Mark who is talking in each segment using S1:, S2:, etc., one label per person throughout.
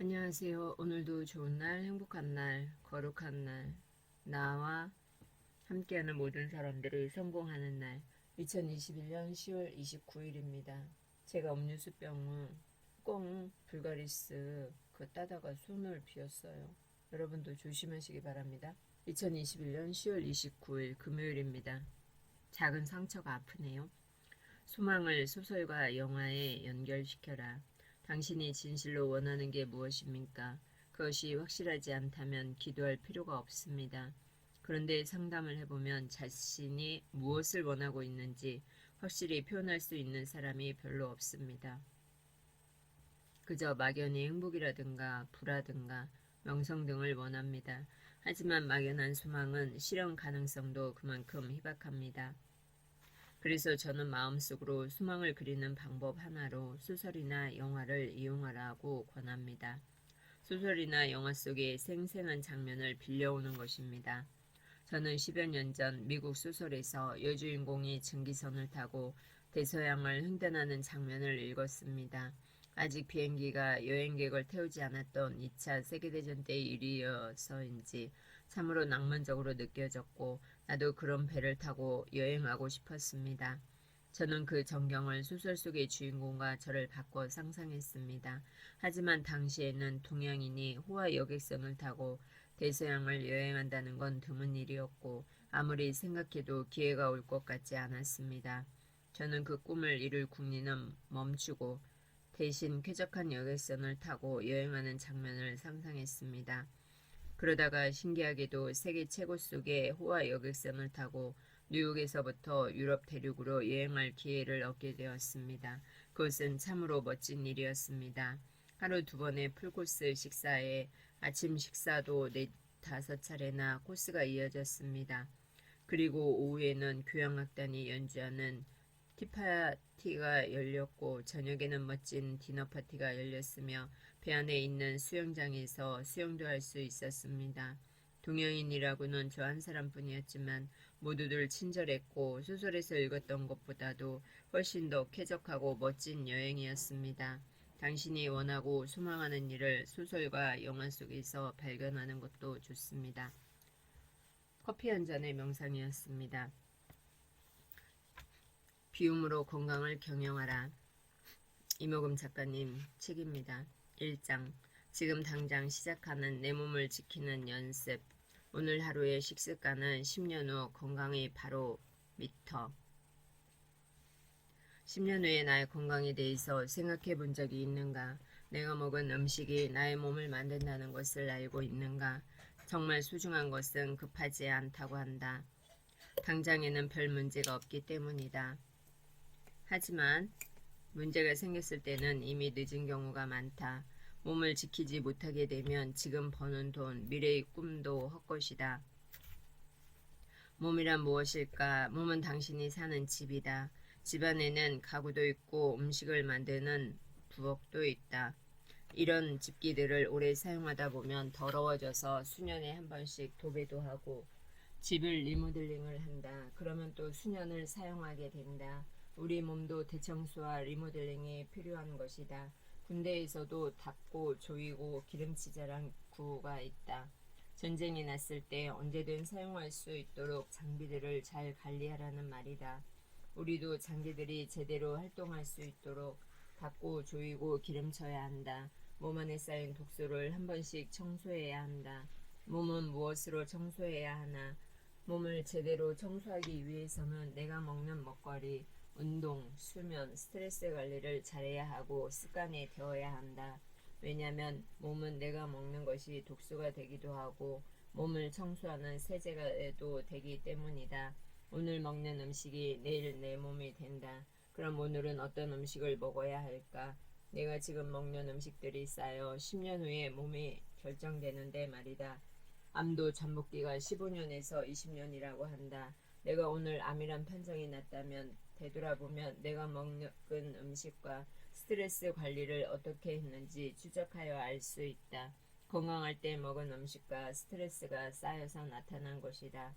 S1: 안녕하세요. 오늘도 좋은 날, 행복한 날, 거룩한 날, 나와 함께하는 모든 사람들이 성공하는 날, 2021년 10월 29일입니다. 제가 음료수병을 꽁 불가리스 따다가 손을 비었어요. 여러분도 조심하시기 바랍니다. 2021년 10월 29일 금요일입니다. 작은 상처가 아프네요. 소망을 소설과 영화에 연결시켜라. 당신이 진실로 원하는 게 무엇입니까? 그것이 확실하지 않다면 기도할 필요가 없습니다. 그런데 상담을 해보면 자신이 무엇을 원하고 있는지 확실히 표현할 수 있는 사람이 별로 없습니다. 그저 막연히 행복이라든가 부라든가 명성 등을 원합니다. 하지만 막연한 소망은 실현 가능성도 그만큼 희박합니다. 그래서 저는 마음속으로 소망을 그리는 방법 하나로 소설이나 영화를 이용하라고 권합니다. 소설이나 영화 속의 생생한 장면을 빌려오는 것입니다. 저는 10여 년 전 미국 소설에서 여주인공이 증기선을 타고 대서양을 횡단하는 장면을 읽었습니다. 아직 비행기가 여행객을 태우지 않았던 2차 세계대전 때의 일이어서인지 참으로 낭만적으로 느껴졌고 나도 그런 배를 타고 여행하고 싶었습니다. 저는 그 전경을 소설 속의 주인공과 저를 바꿔 상상했습니다. 하지만 당시에는 동양인이 호화 여객선을 타고 대서양을 여행한다는 건 드문 일이었고 아무리 생각해도 기회가 올 것 같지 않았습니다. 저는 그 꿈을 이룰 국리는 멈추고 대신 쾌적한 여객선을 타고 여행하는 장면을 상상했습니다. 그러다가 신기하게도 세계 최고 속의 호화 여객선을 타고 뉴욕에서부터 유럽 대륙으로 여행할 기회를 얻게 되었습니다. 그것은 참으로 멋진 일이었습니다. 하루 2번의 풀코스 식사에 아침 식사도 4~5차례나 코스가 이어졌습니다. 그리고 오후에는 교향악단이 연주하는 티파티가 열렸고 저녁에는 멋진 디너파티가 열렸으며 배 안에 있는 수영장에서 수영도 할 수 있었습니다. 동양인이라고는 저 한 사람뿐이었지만 모두들 친절했고 소설에서 읽었던 것보다도 훨씬 더 쾌적하고 멋진 여행이었습니다. 당신이 원하고 소망하는 일을 소설과 영화 속에서 발견하는 것도 좋습니다. 커피 한 잔의 명상이었습니다. 비움으로 건강을 경영하라. 이모금 작가님 책입니다. 1장. 지금 당장 시작하는 내 몸을 지키는 연습. 오늘 하루의 식습관은 10년 후 건강이 바로 미터. 10년 후에 나의 건강에 대해서 생각해 본 적이 있는가? 내가 먹은 음식이 나의 몸을 만든다는 것을 알고 있는가? 정말 소중한 것은 급하지 않다고 한다. 당장에는 별 문제가 없기 때문이다. 하지만 문제가 생겼을 때는 이미 늦은 경우가 많다. 몸을 지키지 못하게 되면 지금 버는 돈, 미래의 꿈도 헛것이다. 몸이란 무엇일까? 몸은 당신이 사는 집이다. 집 안에는 가구도 있고 음식을 만드는 부엌도 있다. 이런 집기들을 오래 사용하다 보면 더러워져서 수년에 한 번씩 도배도 하고 집을 리모델링을 한다. 그러면 또 수년을 사용하게 된다. 우리 몸도 대청소와 리모델링이 필요한 것이다. 군대에서도 닦고 조이고 기름치자란 구호가 있다. 전쟁이 났을 때 언제든 사용할 수 있도록 장비들을 잘 관리하라는 말이다. 우리도 장기들이 제대로 활동할 수 있도록 닦고 조이고 기름쳐야 한다. 몸 안에 쌓인 독소를 한 번씩 청소해야 한다. 몸은 무엇으로 청소해야 하나? 몸을 제대로 청소하기 위해서는 내가 먹는 먹거리, 운동, 수면, 스트레스 관리를 잘해야 하고 습관이 되어야 한다. 왜냐하면 몸은 내가 먹는 것이 독소가 되기도 하고 몸을 청소하는 세제가도 되기 때문이다. 오늘 먹는 음식이 내일 내 몸이 된다. 그럼 오늘은 어떤 음식을 먹어야 할까? 내가 지금 먹는 음식들이 쌓여 10년 후에 몸이 결정되는데 말이다. 암도 잠복기가 15년에서 20년이라고 한다. 내가 오늘 암이란 판정이 났다면 되돌아보면 내가 먹는 음식과 스트레스 관리를 어떻게 했는지 추적하여 알 수 있다. 건강할 때 먹은 음식과 스트레스가 쌓여서 나타난 것이다.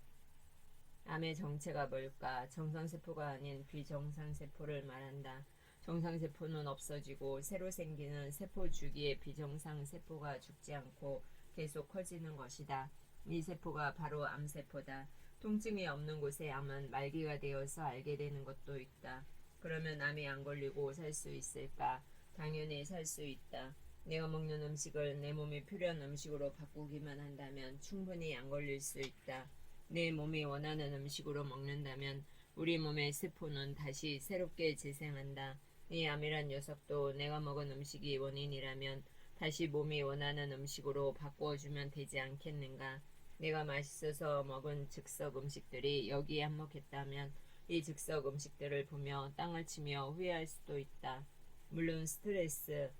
S1: 암의 정체가 뭘까? 정상세포가 아닌 비정상세포를 말한다. 정상세포는 없어지고 새로 생기는 세포 주기의 비정상 세포가 죽지 않고 계속 커지는 것이다. 이 세포가 바로 암세포다. 통증이 없는 곳에 암은 말기가 되어서 알게 되는 것도 있다. 그러면 암이 안 걸리고 살 수 있을까? 당연히 살 수 있다. 내가 먹는 음식을 내 몸이 필요한 음식으로 바꾸기만 한다면 충분히 안 걸릴 수 있다. 내 몸이 원하는 음식으로 먹는다면 우리 몸의 세포는 다시 새롭게 재생한다. 이 암이란 녀석도 내가 먹은 음식이 원인이라면 다시 몸이 원하는 음식으로 바꾸어주면 되지 않겠는가? 내가 맛있어서 먹은 즉석 음식들이 여기에 한몫했다면 이 즉석 음식들을 보며 땅을 치며 후회할 수도 있다. 물론 스트레스,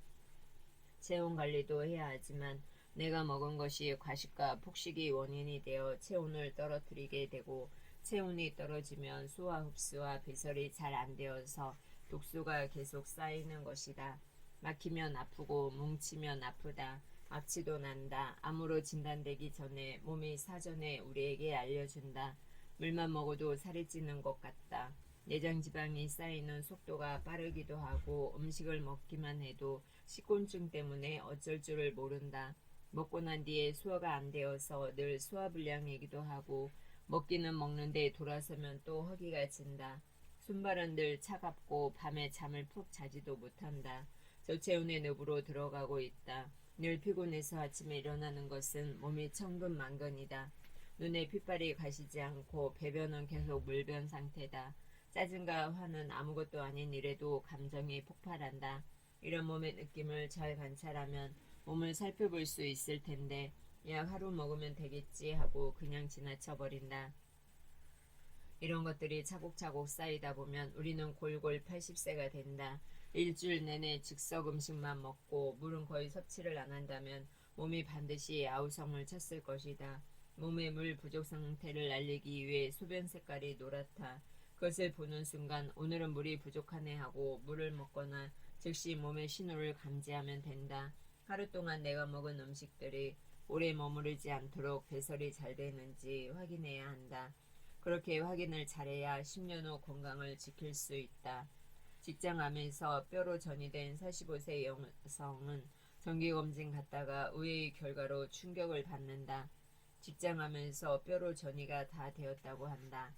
S1: 체온 관리도 해야 하지만 내가 먹은 것이 과식과 폭식이 원인이 되어 체온을 떨어뜨리게 되고 체온이 떨어지면 소화 흡수와 배설이 잘 안 되어서 독소가 계속 쌓이는 것이다. 막히면 아프고 뭉치면 아프다. 악취도 난다. 암으로 진단되기 전에 몸이 사전에 우리에게 알려준다. 물만 먹어도 살이 찌는 것 같다. 내장 지방이 쌓이는 속도가 빠르기도 하고 음식을 먹기만 해도 식곤증 때문에 어쩔 줄을 모른다. 먹고 난 뒤에 소화가 안 되어서 늘 소화불량이기도 하고 먹기는 먹는데 돌아서면 또 허기가 진다. 손발은 늘 차갑고 밤에 잠을 푹 자지도 못한다. 저체온의 늪으로 들어가고 있다. 늘 피곤해서 아침에 일어나는 것은 몸이 천근만근이다. 눈에 핏발이 가시지 않고 배변은 계속 물변 상태다. 짜증과 화는 아무것도 아닌 일에도 감정이 폭발한다. 이런 몸의 느낌을 잘 관찰하면 몸을 살펴볼 수 있을 텐데 약 하루 먹으면 되겠지 하고 그냥 지나쳐버린다. 이런 것들이 차곡차곡 쌓이다 보면 우리는 골골 80세가 된다. 일주일 내내 즉석 음식만 먹고 물은 거의 섭취를 안 한다면 몸이 반드시 아우성을 쳤을 것이다. 몸의 물 부족 상태를 알리기 위해 소변 색깔이 노랗다. 그것을 보는 순간 오늘은 물이 부족하네 하고 물을 먹거나 즉시 몸의 신호를 감지하면 된다. 하루 동안 내가 먹은 음식들이 오래 머무르지 않도록 배설이 잘 되는지 확인해야 한다. 그렇게 확인을 잘해야 10년 후 건강을 지킬 수 있다. 직장암에서 뼈로 전이된 45세 여성은 정기검진 갔다가 의외의 결과로 충격을 받는다. 직장암에서 뼈로 전이가 다 되었다고 한다.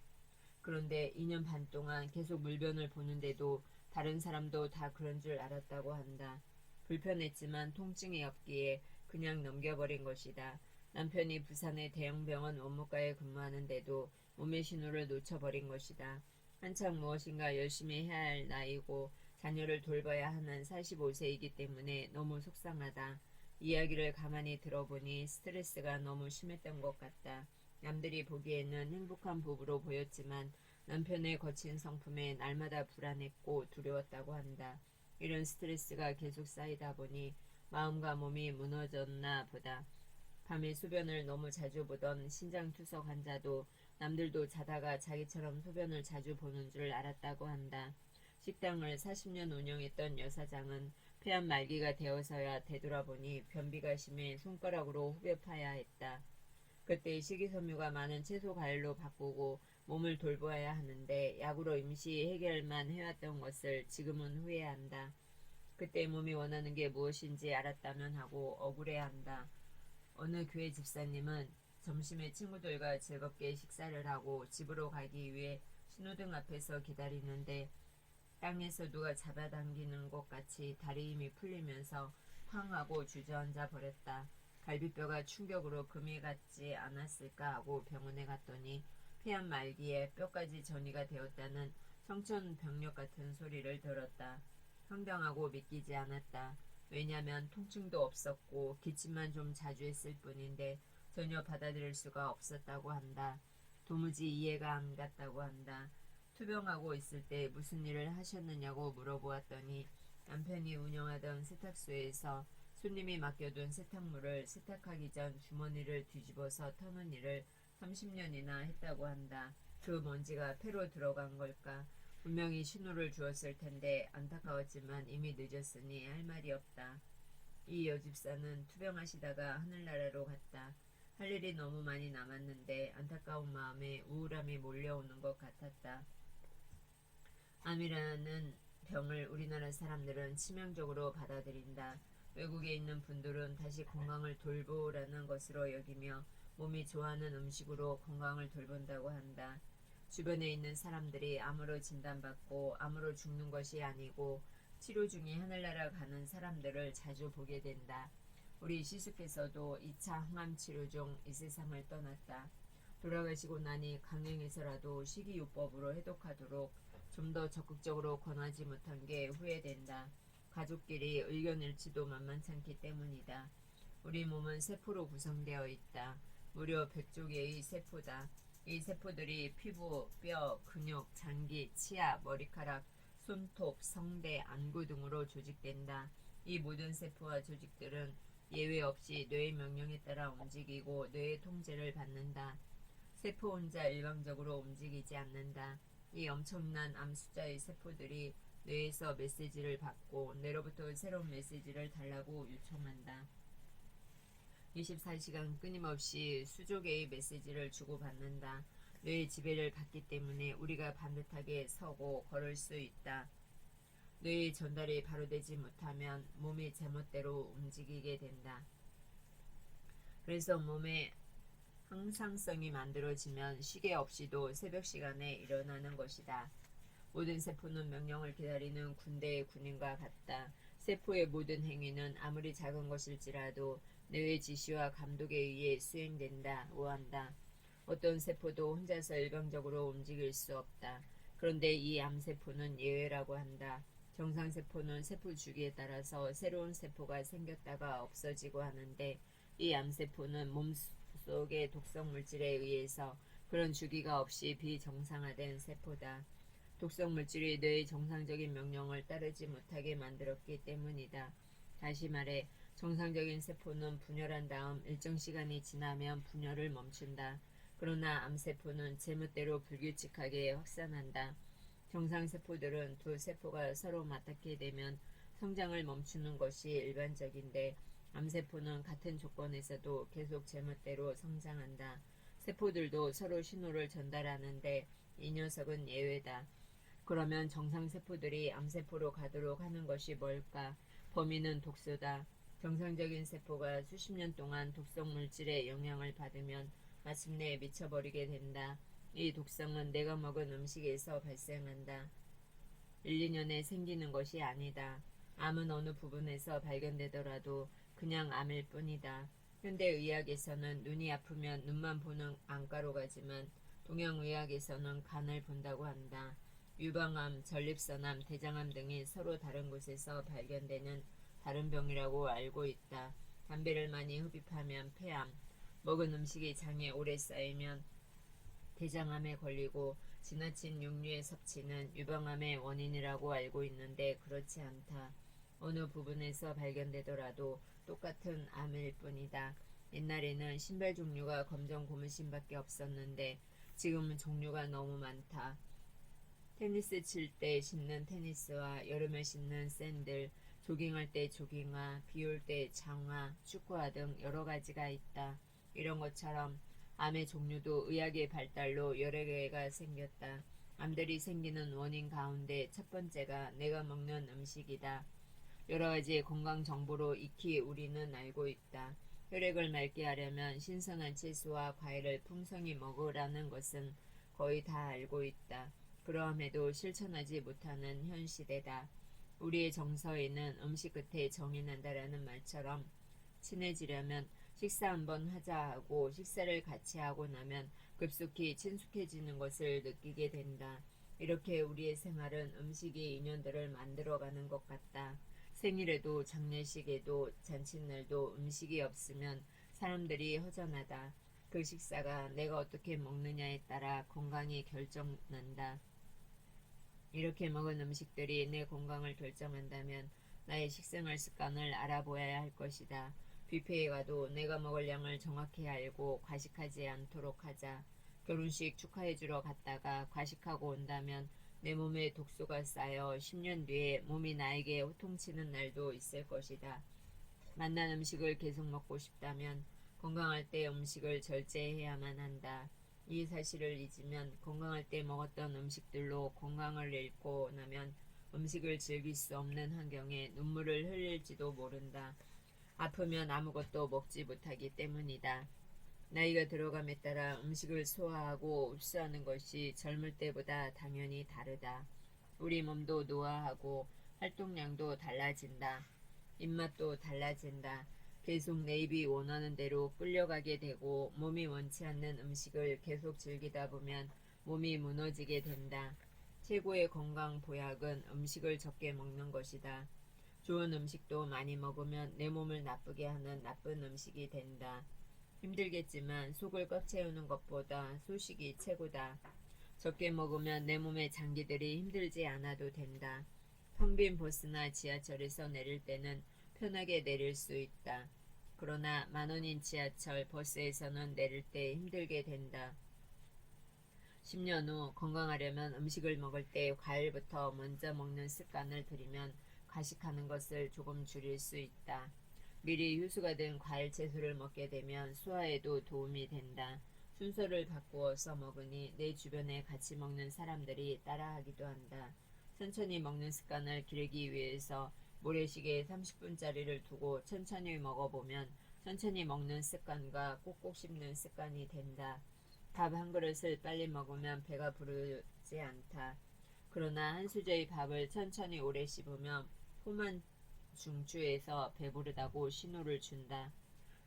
S1: 그런데 2년 반 동안 계속 물변을 보는데도 다른 사람도 다 그런 줄 알았다고 한다. 불편했지만 통증이 없기에 그냥 넘겨버린 것이다. 남편이 부산의 대형병원 원무과에 근무하는데도 몸의 신호를 놓쳐버린 것이다. 한창 무엇인가 열심히 해야 할 나이고 자녀를 돌봐야 하는 45세이기 때문에 너무 속상하다. 이야기를 가만히 들어보니 스트레스가 너무 심했던 것 같다. 남들이 보기에는 행복한 부부로 보였지만 남편의 거친 성품에 날마다 불안했고 두려웠다고 한다. 이런 스트레스가 계속 쌓이다 보니 마음과 몸이 무너졌나 보다. 밤에 소변을 너무 자주 보던 신장투석 환자도 남들도 자다가 자기처럼 소변을 자주 보는 줄 알았다고 한다. 식당을 40년 운영했던 여사장은 폐암 말기가 되어서야 되돌아보니 변비가 심해 손가락으로 후벼 파야 했다. 그때 식이섬유가 많은 채소 과일로 바꾸고 몸을 돌보아야 하는데 약으로 임시 해결만 해왔던 것을 지금은 후회한다. 그때 몸이 원하는 게 무엇인지 알았다면 하고 억울해한다. 어느 교회 집사님은 점심에 친구들과 즐겁게 식사를 하고 집으로 가기 위해 신호등 앞에서 기다리는데 땅에서 누가 잡아당기는 것 같이 다리 힘이 풀리면서 쾅 하고 주저앉아 버렸다. 갈비뼈가 충격으로 금이 갔지 않았을까 하고 병원에 갔더니 폐암 말기에 뼈까지 전이가 되었다는 청천벽력 같은 소리를 들었다. 황당하고 믿기지 않았다. 왜냐면 통증도 없었고 기침만 좀 자주 했을 뿐인데 전혀 받아들일 수가 없었다고 한다. 도무지 이해가 안 갔다고 한다. 투병하고 있을 때 무슨 일을 하셨느냐고 물어보았더니 남편이 운영하던 세탁소에서 손님이 맡겨둔 세탁물을 세탁하기 전 주머니를 뒤집어서 터는 일을 30년이나 했다고 한다. 그 먼지가 폐로 들어간 걸까? 분명히 신호를 주었을 텐데 안타까웠지만 이미 늦었으니 할 말이 없다. 이 여집사는 투병하시다가 하늘나라로 갔다. 할 일이 너무 많이 남았는데 안타까운 마음에 우울함이 몰려오는 것 같았다. 암이라는 병을 우리나라 사람들은 치명적으로 받아들인다. 외국에 있는 분들은 다시 건강을 돌보라는 것으로 여기며 몸이 좋아하는 음식으로 건강을 돌본다고 한다. 주변에 있는 사람들이 암으로 진단받고 암으로 죽는 것이 아니고 치료 중에 하늘나라 가는 사람들을 자주 보게 된다. 우리 시수께서도 2차 항암 치료 중 이 세상을 떠났다. 돌아가시고 나니 강령에서라도 식이요법으로 해독하도록 좀 더 적극적으로 권하지 못한 게 후회된다. 가족끼리 의견 일치도 만만찮기 때문이다. 우리 몸은 세포로 구성되어 있다. 무려 100조개의 세포다. 이 세포들이 피부, 뼈, 근육, 장기, 치아, 머리카락, 손톱, 성대, 안구 등으로 조직된다. 이 모든 세포와 조직들은 예외 없이 뇌의 명령에 따라 움직이고 뇌의 통제를 받는다. 세포 혼자 일방적으로 움직이지 않는다. 이 엄청난 암 숫자의 세포들이 뇌에서 메시지를 받고 뇌로부터 새로운 메시지를 달라고 요청한다. 24시간 끊임없이 수조 개의 메시지를 주고받는다. 뇌의 지배를 받기 때문에 우리가 반듯하게 서고 걸을 수 있다. 뇌의 전달이 바로 되지 못하면 몸이 제멋대로 움직이게 된다. 그래서 몸에 항상성이 만들어지면 시계 없이도 새벽 시간에 일어나는 것이다. 모든 세포는 명령을 기다리는 군대의 군인과 같다. 세포의 모든 행위는 아무리 작은 것일지라도 뇌의 지시와 감독에 의해 수행된다. 오한다. 어떤 세포도 혼자서 일방적으로 움직일 수 없다. 그런데 이 암세포는 예외라고 한다. 정상세포는 세포 주기에 따라서 새로운 세포가 생겼다가 없어지고 하는데 이 암세포는 몸속의 독성 물질에 의해서 그런 주기가 없이 비정상화된 세포다. 독성 물질이 뇌의 정상적인 명령을 따르지 못하게 만들었기 때문이다. 다시 말해 정상적인 세포는 분열한 다음 일정 시간이 지나면 분열을 멈춘다. 그러나 암세포는 제멋대로 불규칙하게 확산한다. 정상세포들은 두 세포가 서로 맞닿게 되면 성장을 멈추는 것이 일반적인데 암세포는 같은 조건에서도 계속 제멋대로 성장한다. 세포들도 서로 신호를 전달하는데 이 녀석은 예외다. 그러면 정상세포들이 암세포로 가도록 하는 것이 뭘까? 범인은 독소다. 정상적인 세포가 수십 년 동안 독성 물질의 영향을 받으면 마침내 미쳐버리게 된다. 이 독성은 내가 먹은 음식에서 발생한다. 1, 2년에 생기는 것이 아니다. 암은 어느 부분에서 발견되더라도 그냥 암일 뿐이다. 현대의학에서는 눈이 아프면 눈만 보는 안과로 가지만 동양의학에서는 간을 본다고 한다. 유방암, 전립선암, 대장암 등이 서로 다른 곳에서 발견되는 다른 병이라고 알고 있다. 담배를 많이 흡입하면 폐암, 먹은 음식이 장에 오래 쌓이면 대장암에 걸리고 지나친 육류의 섭취는 유방암의 원인이라고 알고 있는데 그렇지 않다. 어느 부분에서 발견되더라도 똑같은 암일 뿐이다. 옛날에는 신발 종류가 검정 고무신밖에 없었는데 지금은 종류가 너무 많다. 테니스 칠 때 신는 테니스화, 여름에 신는 샌들, 조깅할 때 조깅화, 비 올 때 장화, 축구화 등 여러 가지가 있다. 이런 것처럼 암의 종류도 의학의 발달로 여러 개가 생겼다. 암들이 생기는 원인 가운데 첫 번째가 내가 먹는 음식이다. 여러 가지 건강 정보로 익히 우리는 알고 있다. 혈액을 맑게 하려면 신선한 채소와 과일을 풍성히 먹으라는 것은 거의 다 알고 있다. 그러함에도 실천하지 못하는 현 시대다. 우리의 정서에는 음식 끝에 정이 난다라는 말처럼 친해지려면 식사 한번 하자 하고 식사를 같이 하고 나면 급속히 친숙해지는 것을 느끼게 된다. 이렇게 우리의 생활은 음식이 인연들을 만들어가는 것 같다. 생일에도 장례식에도 잔칫날도 음식이 없으면 사람들이 허전하다. 그 식사가 내가 어떻게 먹느냐에 따라 건강이 결정난다. 이렇게 먹은 음식들이 내 건강을 결정한다면 나의 식생활 습관을 알아보아야 할 것이다. 뷔페에 가도 내가 먹을 양을 정확히 알고 과식하지 않도록 하자. 결혼식 축하해주러 갔다가 과식하고 온다면 내 몸에 독소가 쌓여 10년 뒤에 몸이 나에게 호통치는 날도 있을 것이다. 맛난 음식을 계속 먹고 싶다면 건강할 때 음식을 절제해야만 한다. 이 사실을 잊으면 건강할 때 먹었던 음식들로 건강을 잃고 나면 음식을 즐길 수 없는 환경에 눈물을 흘릴지도 모른다. 아프면 아무것도 먹지 못하기 때문이다. 나이가 들어감에 따라 음식을 소화하고 흡수하는 것이 젊을 때보다 당연히 다르다. 우리 몸도 노화하고 활동량도 달라진다. 입맛도 달라진다. 계속 내 입이 원하는 대로 끌려가게 되고 몸이 원치 않는 음식을 계속 즐기다 보면 몸이 무너지게 된다. 최고의 건강 보약은 음식을 적게 먹는 것이다. 좋은 음식도 많이 먹으면 내 몸을 나쁘게 하는 나쁜 음식이 된다. 힘들겠지만 속을 꽉 채우는 것보다 소식이 최고다. 적게 먹으면 내 몸의 장기들이 힘들지 않아도 된다. 텅 빈 버스나 지하철에서 내릴 때는 편하게 내릴 수 있다. 그러나 만원인 지하철, 버스에서는 내릴 때 힘들게 된다. 10년 후 건강하려면 음식을 먹을 때 과일부터 먼저 먹는 습관을 들이면 과식하는 것을 조금 줄일 수 있다. 미리 휴수가 된 과일 채소를 먹게 되면 소화에도 도움이 된다. 순서를 바꾸어서 먹으니 내 주변에 같이 먹는 사람들이 따라하기도 한다. 천천히 먹는 습관을 기르기 위해서 모래시계에 30분짜리를 두고 천천히 먹어보면 천천히 먹는 습관과 꼭꼭 씹는 습관이 된다. 밥 한 그릇을 빨리 먹으면 배가 부르지 않다. 그러나 한 수저의 밥을 천천히 오래 씹으면 포만 중추에서 배부르다고 신호를 준다.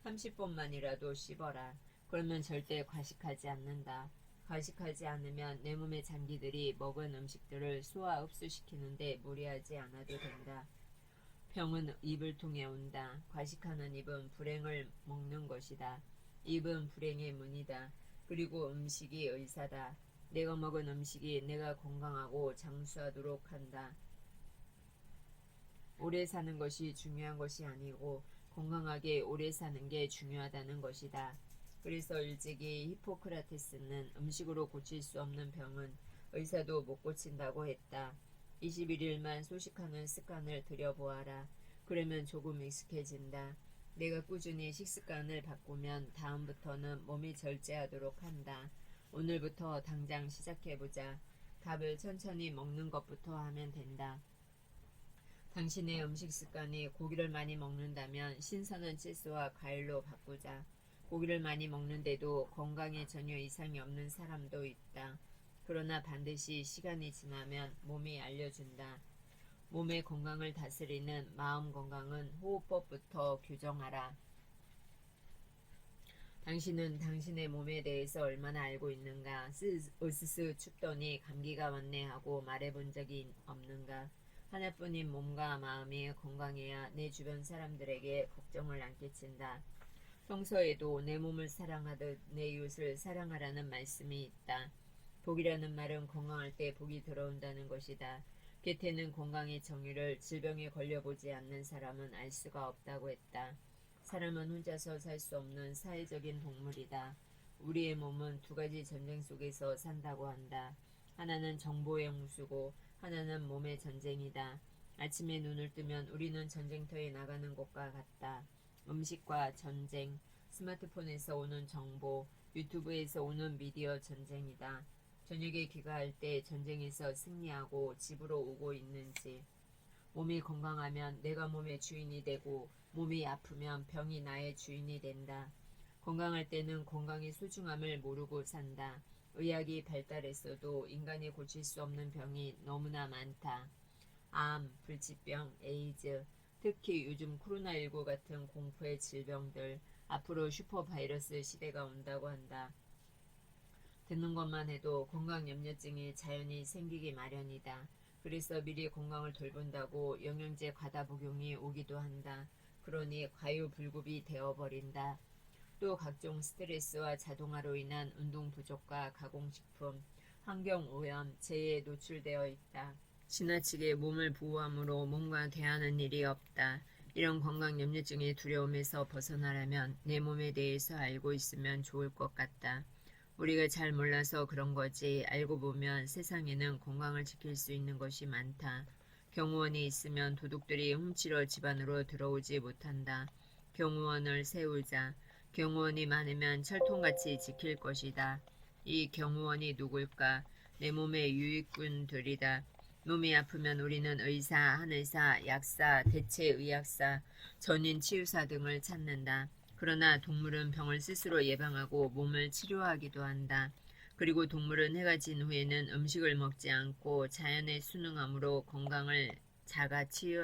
S1: 30번만이라도 씹어라. 그러면 절대 과식하지 않는다. 과식하지 않으면 내 몸의 장기들이 먹은 음식들을 소화 흡수시키는데 무리하지 않아도 된다. 병은 입을 통해 온다. 과식하는 입은 불행을 먹는 것이다. 입은 불행의 문이다. 그리고 음식이 의사다. 내가 먹은 음식이 내가 건강하고 장수하도록 한다. 오래 사는 것이 중요한 것이 아니고 건강하게 오래 사는 게 중요하다는 것이다. 그래서 일찍이 히포크라테스는 음식으로 고칠 수 없는 병은 의사도 못 고친다고 했다. 21일만 소식하는 습관을 들여보아라. 그러면 조금 익숙해진다. 내가 꾸준히 식습관을 바꾸면 다음부터는 몸이 절제하도록 한다. 오늘부터 당장 시작해보자. 밥을 천천히 먹는 것부터 하면 된다. 당신의 음식 습관이 고기를 많이 먹는다면 신선한 채소와 과일로 바꾸자. 고기를 많이 먹는데도 건강에 전혀 이상이 없는 사람도 있다. 그러나 반드시 시간이 지나면 몸이 알려준다. 몸의 건강을 다스리는 마음 건강은 호흡법부터 교정하라. 당신은 당신의 몸에 대해서 얼마나 알고 있는가? 으스스 춥더니 감기가 왔네 하고 말해본 적이 없는가? 하나뿐인 몸과 마음이 건강해야 내 주변 사람들에게 걱정을 안 끼친다. 평소에도 내 몸을 사랑하듯 내 이웃을 사랑하라는 말씀이 있다. 복이라는 말은 건강할 때 복이 들어온다는 것이다. 게테는 건강의 정의를 질병에 걸려보지 않는 사람은 알 수가 없다고 했다. 사람은 혼자서 살 수 없는 사회적인 동물이다. 우리의 몸은 두 가지 전쟁 속에서 산다고 한다. 하나는 정보의 홍수고 하나는 몸의 전쟁이다. 아침에 눈을 뜨면 우리는 전쟁터에 나가는 것과 같다. 음식과 전쟁, 스마트폰에서 오는 정보, 유튜브에서 오는 미디어 전쟁이다. 저녁에 귀가할 때 전쟁에서 승리하고 집으로 오고 있는지. 몸이 건강하면 내가 몸의 주인이 되고 몸이 아프면 병이 나의 주인이 된다. 건강할 때는 건강의 소중함을 모르고 산다. 의학이 발달했어도 인간이 고칠 수 없는 병이 너무나 많다. 암, 불치병, 에이즈, 특히 요즘 코로나19 같은 공포의 질병들, 앞으로 슈퍼바이러스 시대가 온다고 한다. 듣는 것만 해도 건강염려증이 자연히 생기기 마련이다. 그래서 미리 건강을 돌본다고 영양제 과다 복용이 오기도 한다. 그러니 과유불급이 되어버린다. 또 각종 스트레스와 자동화로 인한 운동 부족과 가공식품, 환경오염, 재해에 노출되어 있다. 지나치게 몸을 보호함으로 몸과 대하는 일이 없다. 이런 건강염려증의 두려움에서 벗어나려면 내 몸에 대해서 알고 있으면 좋을 것 같다. 우리가 잘 몰라서 그런 거지 알고 보면 세상에는 건강을 지킬 수 있는 것이 많다. 경호원이 있으면 도둑들이 훔치러 집 안으로 들어오지 못한다. 경호원을 세우자. 경호원이 많으면 철통같이 지킬 것이다. 이 경호원이 누굴까? 내 몸의 유익군들이다. 몸이 아프면 우리는 의사, 한의사, 약사, 대체의학사, 전인치유사 등을 찾는다. 그러나 동물은 병을 스스로 예방하고 몸을 치료하기도 한다. 그리고 동물은 해가 진 후에는 음식을 먹지 않고 자연에 순응함으로 건강을 자가 치유한다.